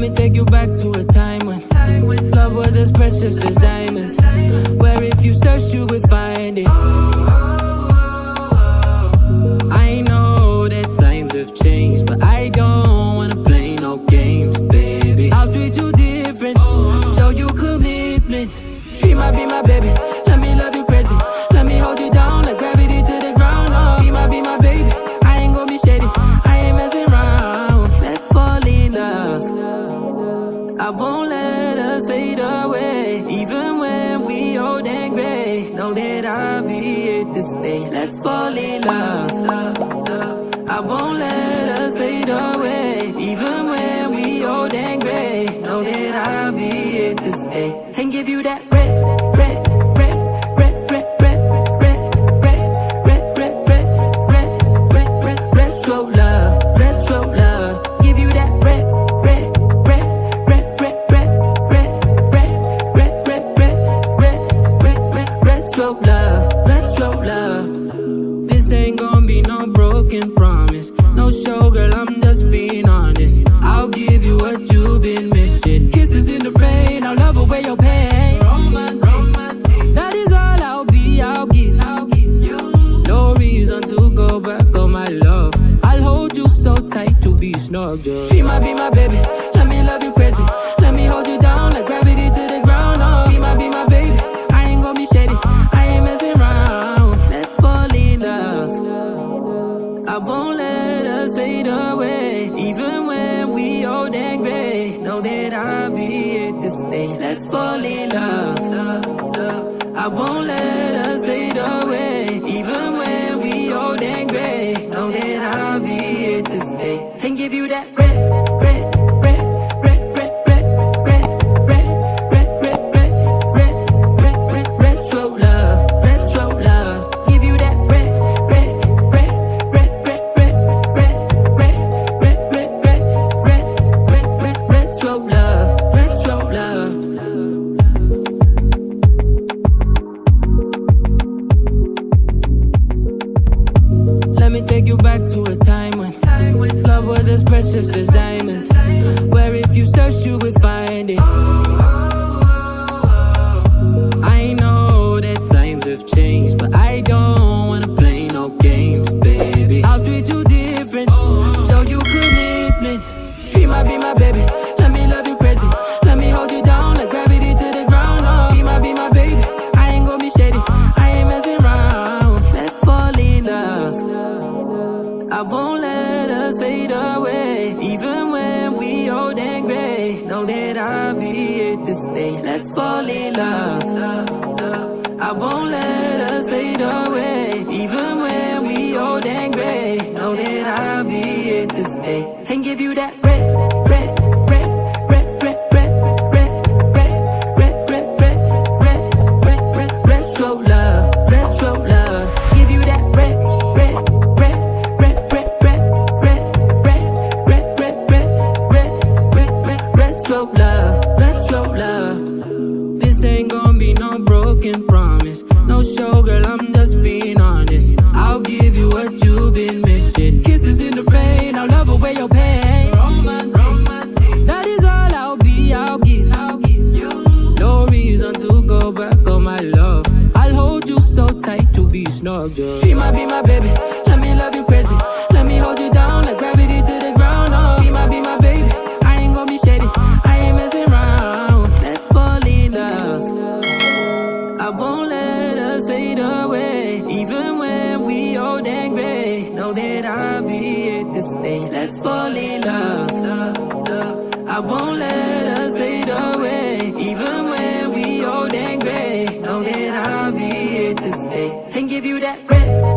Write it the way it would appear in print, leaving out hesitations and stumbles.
me take you back to a time when love was as precious as diamonds, where if you search you would find it. I know that times have changed, but I don't wanna play no games, baby. I'll treat you different, show you commitment. She might be my baby, let me love you crazy. Let me hold you down like gravity to the ground. Oh, she might be my baby, I ain't gonna be shady, I ain't messing around. Let's fall in love, I won't let us fade away. Even when we old and gray, know that I'll be here to stay. Let's fall in love, I won't let us fade away. Even when we old and gray, know that I'll be here to stay. And give you that red, red, red, red, red, red, red, red, red, red, red, red, red, red, red, slow love, red, slow love. Give you that red, red, red, red, red, red, red, red, red, red, red, red, red, red, red, slow love, red, slow love. This ain't gonna be no broken promise, no show, girl, I'm just being honest. I'll give you what you've been missing. Kisses in the rain, I'll love away your pain. Romantic, that is all I'll be, I'll give you. No reason to go back on my love. I'll hold you so tight to be snugged up. She might be my baby, let me love you crazy. Let me hold you down like gravity to the ground. Oh, she might be my baby, I ain't gonna be shady, I ain't messing around. Let's fall in love, I won't let us fade away. Even when we old and gray, know that I'll be here to stay. Let's fall in love, I won't let us fade away. Even when we old and gray, know that I'll be here to stay. And give you that red, red, red, red, red, red, red, red, red, red, red, red, red, red, red, slow love, red, slow love. Give you that red, red, red, red, red, red, red, red, red, red, red, red, red, red, red, slow love, red, slow love. Let me take you back to a time when love was as precious as diamonds, where if you search you would find it. I know that times have changed, but I don't wanna play no games, baby. I'll treat you different, show you commitment. She might be my baby, let me love you crazy. Let me hold you down like gravity to the ground. Oh, she might be my baby, I ain't gonna be shady, I ain't messing around. Let's fall in love, I won't let us fade away. Even when we old and gray, know that I'll be here to stay. Let's fall in love, I won't let us fade away. Even when we old and gray, know that I'll be here to stay. And give you that red, red, red, red, red, red, red, red, red, red, red, red, red, red, red, slow love, red, slow love. Give you that red, red, red, red, red, red, red, red, red, red, red, red, red, red, red, slow love, red, slow love. This ain't gonna be no broken promise, no show, girl, I'm just being honest. I'll give you what you've been missing. Kisses in the rain, I'll love away your pain. Romantic, that is all I'll be, I'll give you. No reason to go back on my love. I'll hold you so tight to be snugged up. She might be my baby, let me love you crazy. Let me hold you down like gravity to the ground. Oh, she might be my baby, I ain't gonna be shady, I ain't messing around. Let's fall in love, I won't let us fade away. Even when we old and gray, know that I'll be here to stay. Let's fall in love, I won't let us fade away. Even when we old and gray, know that I'll be here to stay. And give you that red,